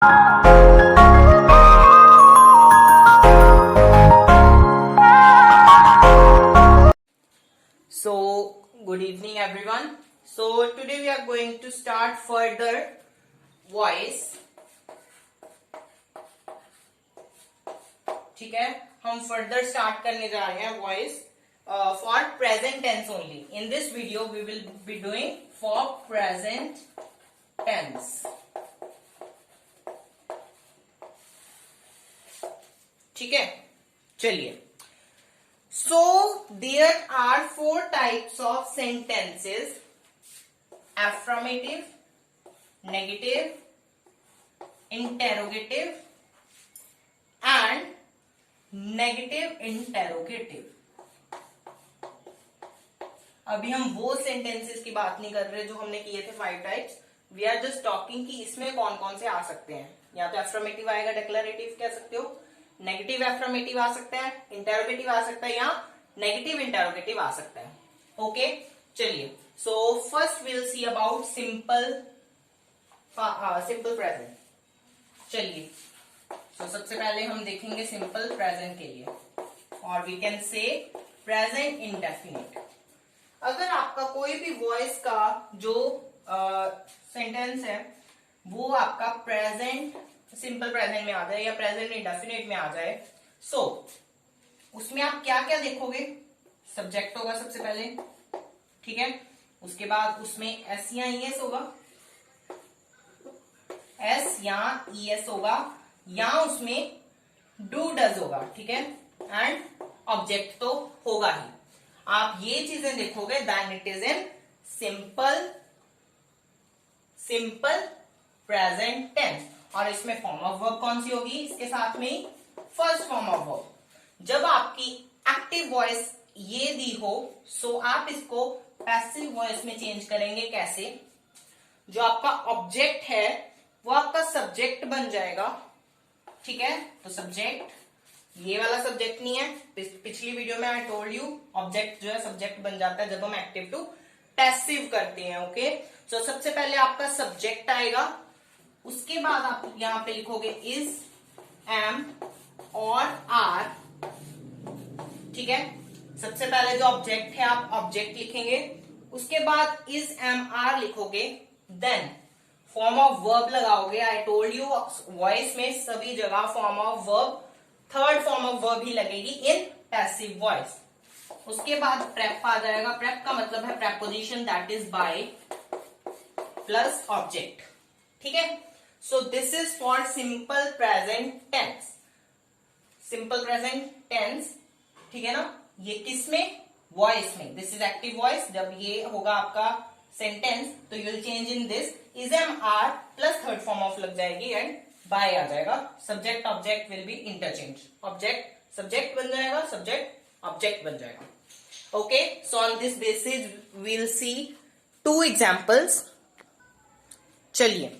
So, good evening everyone. So, today we are going to start further voice. ठीक है, हम further start करने जा रहे हैं voice for present tense only. In this video we will be doing for present tense. ठीक है, चलिए. So there are four types of sentences: affirmative, negative, interrogative and negative interrogative. अभी हम वो सेंटेंसेस की बात नहीं कर रहे जो हमने किए थे 5 types. We are just talking कि इसमें कौन कौन से आ सकते हैं. या तो एफर्मेटिव आएगा, डिक्लेरेटिव कह सकते हो, नेगेटिव एफर्मेटिव आ सकता है, इंटेरोगेटिव आ सकता है या नेगेटिव इंटेरोगेटिव आ सकता है. ओके, चलिए. So first will see about simple present. चलिए, तो सबसे पहले हम देखेंगे सिंपल प्रेजेंट के लिए, और we can say present indefinite. अगर आपका कोई भी वॉइस का जो सेंटेंस है वो आपका प्रेजेंट सिंपल प्रेजेंट में आ जाए या प्रेजेंट इंडेफिनिट में आ जाए, सो उसमें आप क्या क्या देखोगे. सब्जेक्ट होगा सबसे पहले, ठीक है. उसके बाद उसमें एस या ईएस होगा, एस या ईएस होगा, या उसमें डू डज होगा, ठीक है. एंड ऑब्जेक्ट तो होगा ही. आप ये चीजें देखोगे, then it is in simple present tense. और इसमें फॉर्म ऑफ वर्ब कौन सी होगी इसके साथ में? First form of verb. जब आपकी एक्टिव वॉइस ये दी हो, सो आप इसको पैसिव वॉइस में चेंज करेंगे. कैसे? जो आपका ऑब्जेक्ट है वो आपका सब्जेक्ट बन जाएगा, ठीक है. तो सब्जेक्ट, ये वाला सब्जेक्ट नहीं है. पिछली वीडियो में आई टोल्ड यू ऑब्जेक्ट जो है सब्जेक्ट बन जाता है जब हम एक्टिव टू पैसिव करते हैं. ओके, तो सबसे पहले आपका सब्जेक्ट आएगा. उसके बाद आप यहां पे लिखोगे इज, एम और आर, ठीक है. सबसे पहले जो ऑब्जेक्ट है आप ऑब्जेक्ट लिखेंगे. उसके बाद इज, एम, आर लिखोगे. देन फॉर्म ऑफ वर्ब लगाओगे. आई टोल्ड यू वॉइस में सभी जगह form of verb, third form of verb ही लगेगी इन पैसिव वॉइस. उसके बाद प्रेप आ जाएगा. प्रेप का मतलब है preposition, that is by plus object, ठीक है. So this is for simple present tense. Simple present tense, ठीक है ना. ये किस में? वॉइस में. This is active voice. जब ये होगा आपका सेंटेंस तो you will change in this is, am, are plus third form of लग जाएगी एंड बाय आ जाएगा. Subject object will be interchange. Object subject बन जाएगा, सब्जेक्ट ऑब्जेक्ट बन जाएगा. Okay, so on this basis we'll see 2 examples. चलिए,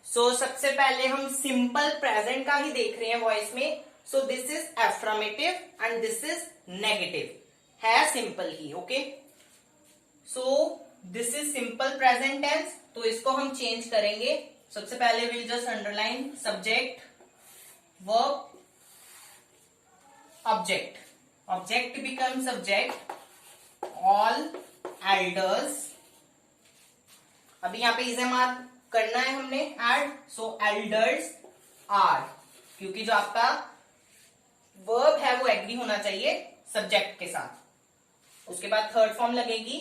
so सबसे पहले हम सिंपल प्रेजेंट का ही देख रहे हैं वॉइस में. So this is affirmative and this is negative. है सिंपल ही. Okay, so this is simple present tense. तो इसको हम चेंज करेंगे. सबसे पहले will just underline subject, verb, object. Object become subject. All elders. अभी यहां पे इज, एम, आर करना है हमने ऐड. सो एल्डर्स आर, क्योंकि जो आपका वर्ब है वो एग्री होना चाहिए सब्जेक्ट के साथ. उसके बाद थर्ड फॉर्म लगेगी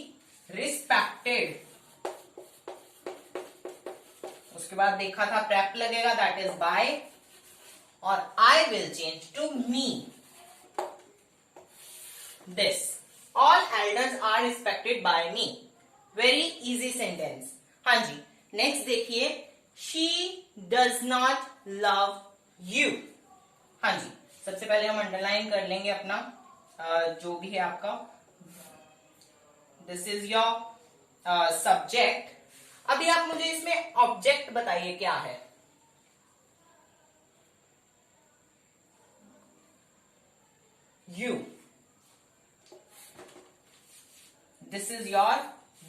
रिस्पेक्टेड. उसके बाद देखा था प्रेप लगेगा, दैट इज बाय, और I will change to me. This all elders are respected by me. Very easy sentence. हाँ जी. नेक्स्ट देखिए, she does not love you. हाँ जी, सबसे पहले हम अंडरलाइन कर लेंगे अपना जो भी है आपका. This is your subject. अभी आप मुझे इसमें ऑब्जेक्ट बताइए क्या है. You. This is your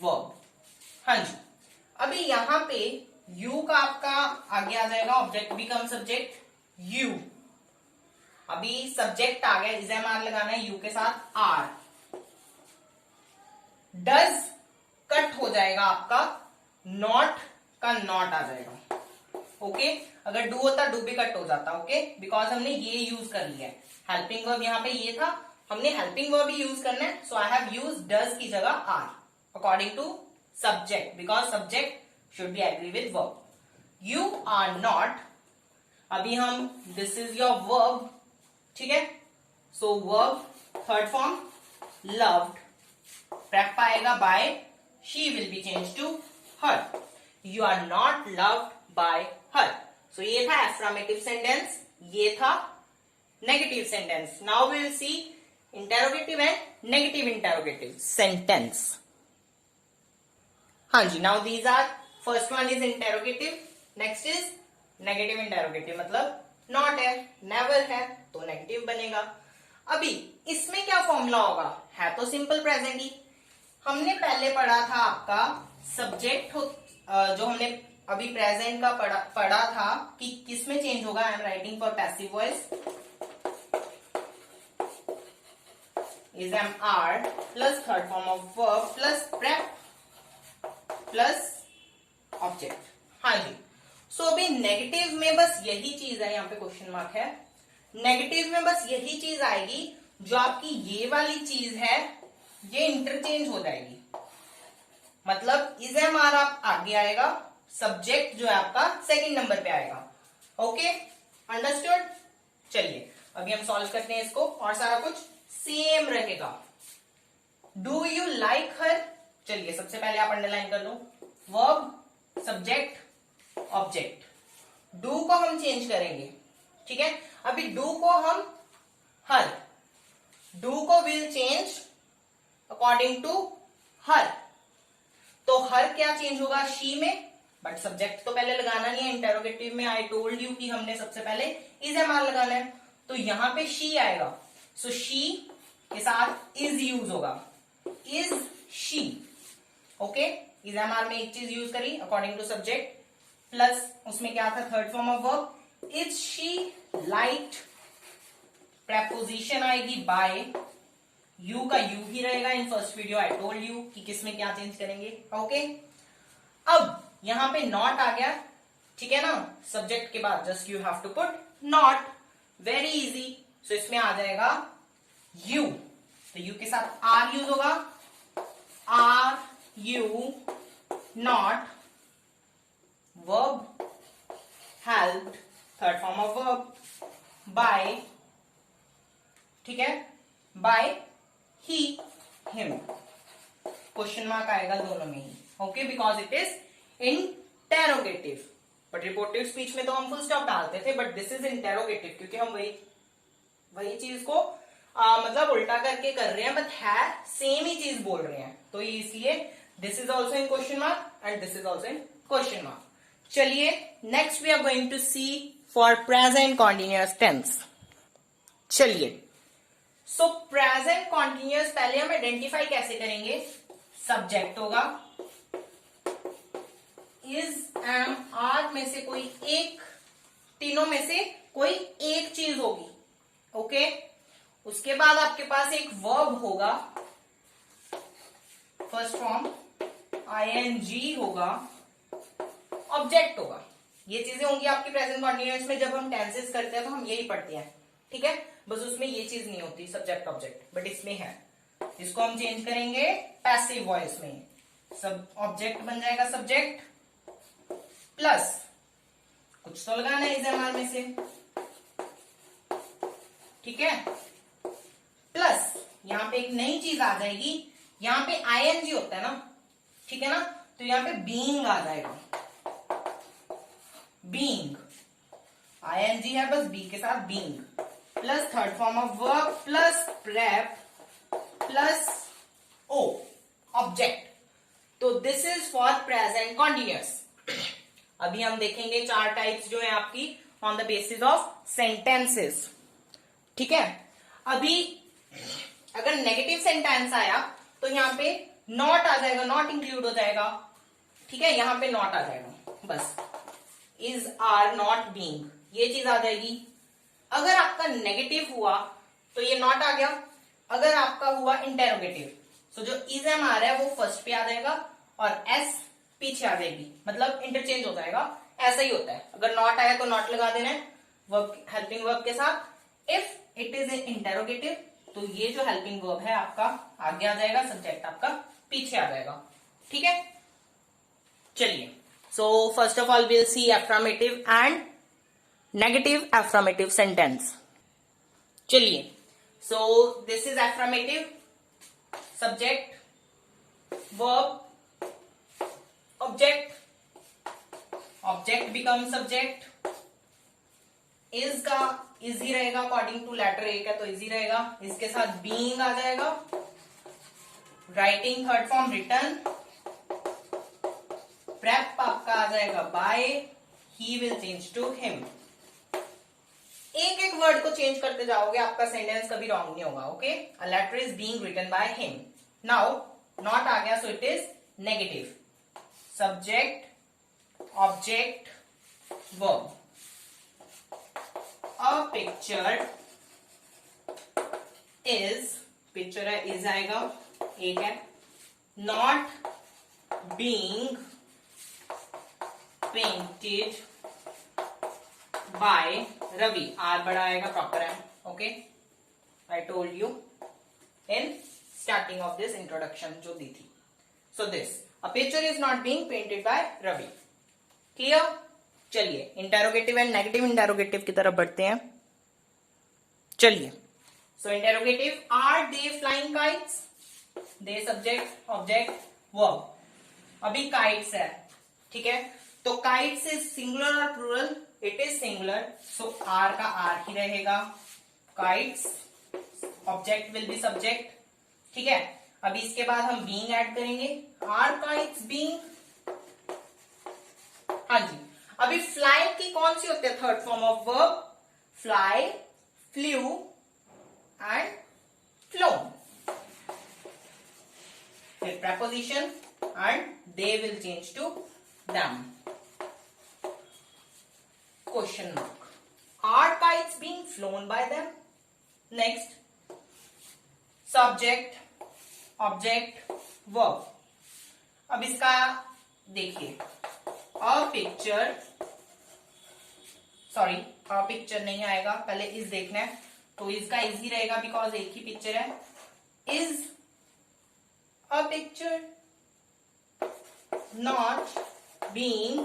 verb. हाँ जी. अभी यहां पे यू का आपका आगे आ जाएगा ऑब्जेक्ट बिकम सब्जेक्ट यू। अभी सब्जेक्ट आ गया, इज एम आर लगाना है यू के साथ आर। डज कट हो जाएगा आपका, नॉट का नॉट आ जाएगा। ओके अगर डू होता डू भी कट हो जाता। ओके बिकॉज हमने ये यूज कर लिया है। हेल्पिंग वर्ब यहाँ पे ये था, हमने हेल्पिंग वर्ब ही यूज करना है। So I have use does की जगह are according to subject, because subject should be agree with verb. You are not, अभी हम दिस इज योर वर्ब, ठीक है। So verb third form loved, prep आएगा by, she will be change to her. You are not loved by her. So ये था affirmative sentence, ये था negative sentence. Now we will see interrogative and negative interrogative sentence. हाँ जी, now these are, first one is interrogative, next is negative interrogative. मतलब not है, never है तो नेगेटिव बनेगा। अभी इसमें क्या फॉर्मूला होगा, है तो सिंपल प्रेजेंट ही। हमने पहले पढ़ा था आपका सब्जेक्ट जो हमने अभी प्रेजेंट का पढ़ा था कि किसमें चेंज होगा। I am writing for passive voice, is am are plus third form of verb plus prep plus object. हाँ जी, सो अभी नेगेटिव में बस यही चीज है, यहाँ पे क्वेश्चन मार्क है। नेगेटिव में बस यही चीज आएगी, जो आपकी ये वाली चीज है ये इंटरचेंज हो जाएगी। मतलब इज एम आर आप आगे आएगा, सब्जेक्ट जो है आपका सेकंड नंबर पे आएगा। Okay understood. चलिए अभी हम सॉल्व करते हैं इसको, और सारा कुछ सेम रहेगा। डू यू लाइक हर, चलिए सबसे पहले आप अंडरलाइन कर लो, वर्ब सब्जेक्ट ऑब्जेक्ट। डू को हम चेंज करेंगे, ठीक है। अभी डू को हम हर, डू को will change according to her. तो हर क्या चेंज होगा, शी में, बट सब्जेक्ट तो पहले लगाना नहीं है। इंटेरोगेटिव में आई टोल्ड यू कि हमने सबसे पहले इज एम आर लगाना है, तो यहां पे शी आएगा। सो शी के साथ इज यूज होगा, is she. Okay is am are में एक चीज यूज करी अकॉर्डिंग टू सब्जेक्ट, प्लस उसमें क्या था third form of verb, is she liked, preposition आएगी बाय, यू का यू ही रहेगा। In first video I told you कि किसमें क्या चेंज करेंगे। ओके अब यहां पे नॉट आ गया, ठीक है ना। सब्जेक्ट के बाद just you have to put not, very easy. So इसमें आ जाएगा यू, तो यू के साथ आर यूज होगा, are you not, verb helped third form of verb, by, ठीक है, by he him. Question mark आएगा दोनों में ही। Okay because it is interrogative, but reportive speech में तो हम फुल स्टॉप डालते थे, बट दिस इज इंटेरोगेटिव क्योंकि हम वही चीज को मतलब उल्टा करके कर रहे हैं, बट है सेम ही चीज बोल रहे हैं, तो ये इसलिए this is also in question mark and this is also in question mark. चलिए next we are going to see for present continuous tense. चलिए सो प्रेजेंट कॉन्टिन्यूअस पहले हम आइडेंटिफाई कैसे करेंगे, सब्जेक्ट होगा, इज एम आर में से कोई एक, तीनों में से कोई एक चीज होगी। ओके उसके बाद आपके पास एक वर्ब होगा, फर्स्ट फॉर्म ing होगा, ऑब्जेक्ट होगा। ये चीजें होंगी आपकी प्रेजेंट कॉन्टिन्यूअस में। जब हम टेंसेस करते हैं तो हम यही पढ़ते हैं, ठीक है। बस उसमें ये चीज नहीं होती सब्जेक्ट ऑब्जेक्ट, बट इसमें है। इसको हम चेंज करेंगे पैसिव वॉइस में, सब ऑब्जेक्ट बन जाएगा सब्जेक्ट प्लस कुछ तो लगाना है इज एम आर में से, ठीक है, प्लस यहां पे एक नई चीज आ जाएगी। यहां पे आईएनजी होता है ना, ठीक है ना, तो यहां पे बीइंग आ जाएगा, बीइंग, आईएनजी है बस बी के साथ being, plus third form of verb plus prep plus O object. तो this is for present continuous. अभी हम देखेंगे चार टाइप्स जो है आपकी on the basis of sentences, ठीक है। अभी अगर नेगेटिव सेंटेंस आया तो यहां पे नॉट आ जाएगा, नॉट इंक्लूड हो जाएगा, ठीक है, यहां पे नॉट आ जाएगा। बस इज आर नॉट बीइंग, ये चीज आ जाएगी। अगर आपका नेगेटिव हुआ तो ये नॉट आ गया, अगर आपका हुआ इंटेरोगेटिव तो जो इज एम आ रहा है वो फर्स्ट पे आ जाएगा और एस पीछे आ जाएगी, मतलब इंटरचेंज हो जाएगा। ऐसा ही होता है, अगर नॉट आया तो नॉट लगा देना है वर्ब, हेल्पिंग वर्ब के साथ। If it is a interrogative तो ये जो हेल्पिंग वर्ब है आपका आगे आ जाएगा, सब्जेक्ट आपका पीछे आ जाएगा। ठीक है, चलिए। So first of all will see affirmative and negative affirmative sentence. चलिए, so this is affirmative, subject verb object, object become subject, is का इजी रहेगा अकॉर्डिंग टू लेटर ए का, तो इजी रहेगा, इसके साथ बीइंग आ जाएगा, writing third form written, prep आपका आ जाएगा by, he will change to him. एक एक वर्ड को चेंज करते जाओगे, आपका सेंटेंस कभी रॉन्ग नहीं होगा। Okay, a letter is being written by him. Now not आ गया, so it is negative, subject object verb. A picture is, picture है इज आएगा, एक है, not being painted by Ravi, R बड़ा आएगा, प्रॉपर है। Okay, I told you in starting of this introduction जो दी थी। So this a picture is not being painted by Ravi. Clear? चलिए, इंटेरोगेटिव एंड नेगेटिव इंटेरोगेटिव की तरफ बढ़ते हैं। चलिए, so interrogative, are they flying kites, they subject object verb. अभी काइट्स है, ठीक है, तो काइट्स इज सिंगुलर और plural? It is singular, so are का आर ही रहेगा, kites, object will be subject. ठीक है, अभी इसके बाद हम बीइंग ऐड करेंगे, आर काइट्स बीइंग। हाँ जी, अभी फ्लाई की कौन सी होती है third form of verb? Fly, flew and flown. फिर preposition and they will change to them. Question mark. Are kites being flown by them? Next, subject, object, verb. अब इसका देखिए, a picture, sorry a picture नहीं आएगा, पहले इस देखना है, तो इसका इजी रहेगा बिकॉज एक ही पिक्चर है। Is a picture not being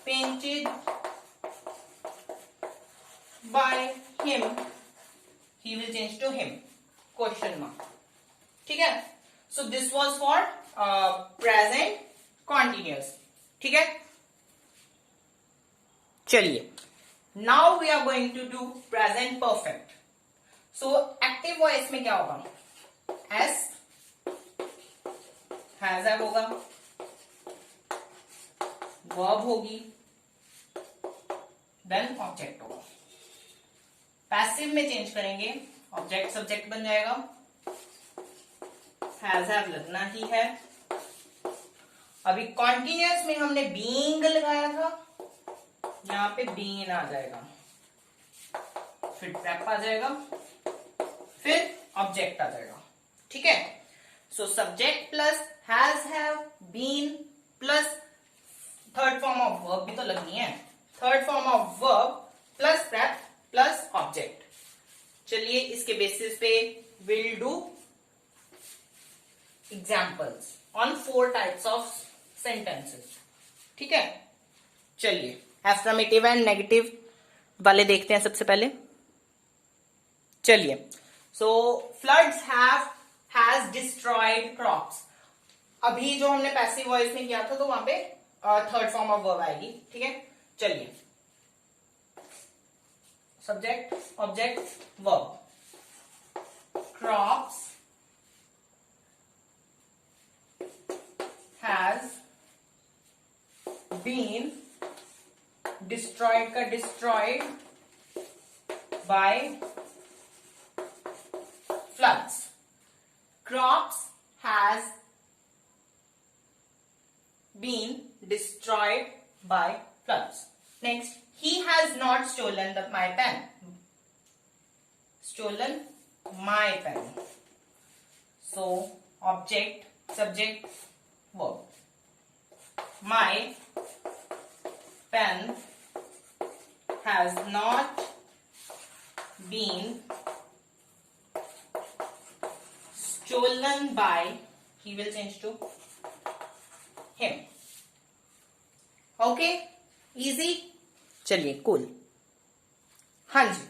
painted by him, he will change to him, question mark। ठीक है, so this was for present continuous। ठीक है, चलिए, now we are going to do present perfect। so active voice में क्या होगा? S has have होगा, verb होगी, देन ऑब्जेक्ट होगा। पैसिव में चेंज करेंगे, ऑब्जेक्ट सब्जेक्ट बन जाएगा, हैज हैव लगना ही है। अभी कॉन्टिन्यूअस में हमने बीइंग लगाया था, यहां पे बीइंग आ जाएगा, फिर ट्रैप आ जाएगा, फिर ऑब्जेक्ट आ जाएगा। ठीक है, so subject plus has have been plus third form of verb भी तो लगनी है, third form of verb plus prep plus object. चलिए, इसके बेसिस पे will do examples on 4 types of sentences. ठीक है, चलिए एफर्मेटिव एंड नेगेटिव वाले देखते हैं सबसे पहले। चलिए, सो फ्लड्स हैज डिस्ट्रॉयड क्रॉप्स। अभी जो हमने पैसिव वॉइस में किया था तो वहां पे थर्ड फॉर्म ऑफ वर्ब आएगी। ठीक है, चलिए, subject object verb, crops has been destroyed का destroyed by floods, crops has been destroyed by floods. Next, he has not stolen my pen. Stolen my pen. So, object, subject, verb. My pen has not been stolen by, he will change to him. Okay, easy. चलिए, cool. हाँ जी,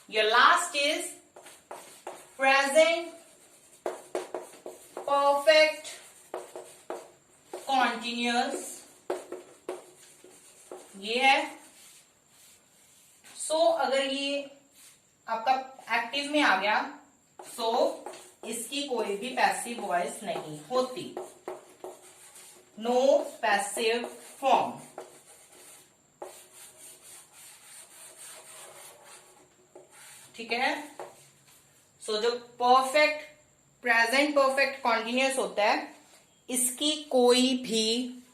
your last is present perfect continuous. ये है. सो अगर ये आपका active में आ गया, सो इसकी कोई भी पैसिव वॉइस नहीं होती. No passive form. ठीक है. सो जो परफेक्ट प्रेजेंट परफेक्ट कॉन्टिन्यूअस होता है, इसकी कोई भी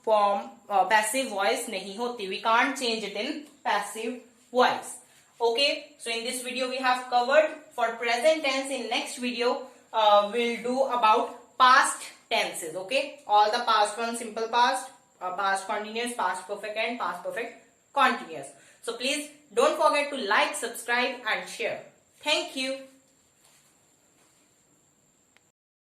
फॉर्म पैसिव वॉइस नहीं होती. We can't change it in passive voice. Okay, so in this video we have covered for present tense. In next video we'll do about past tenses. Okay, all the past ones, simple past, past continuous, past perfect and past perfect continuous. So please don't forget to like, subscribe and share. Thank you.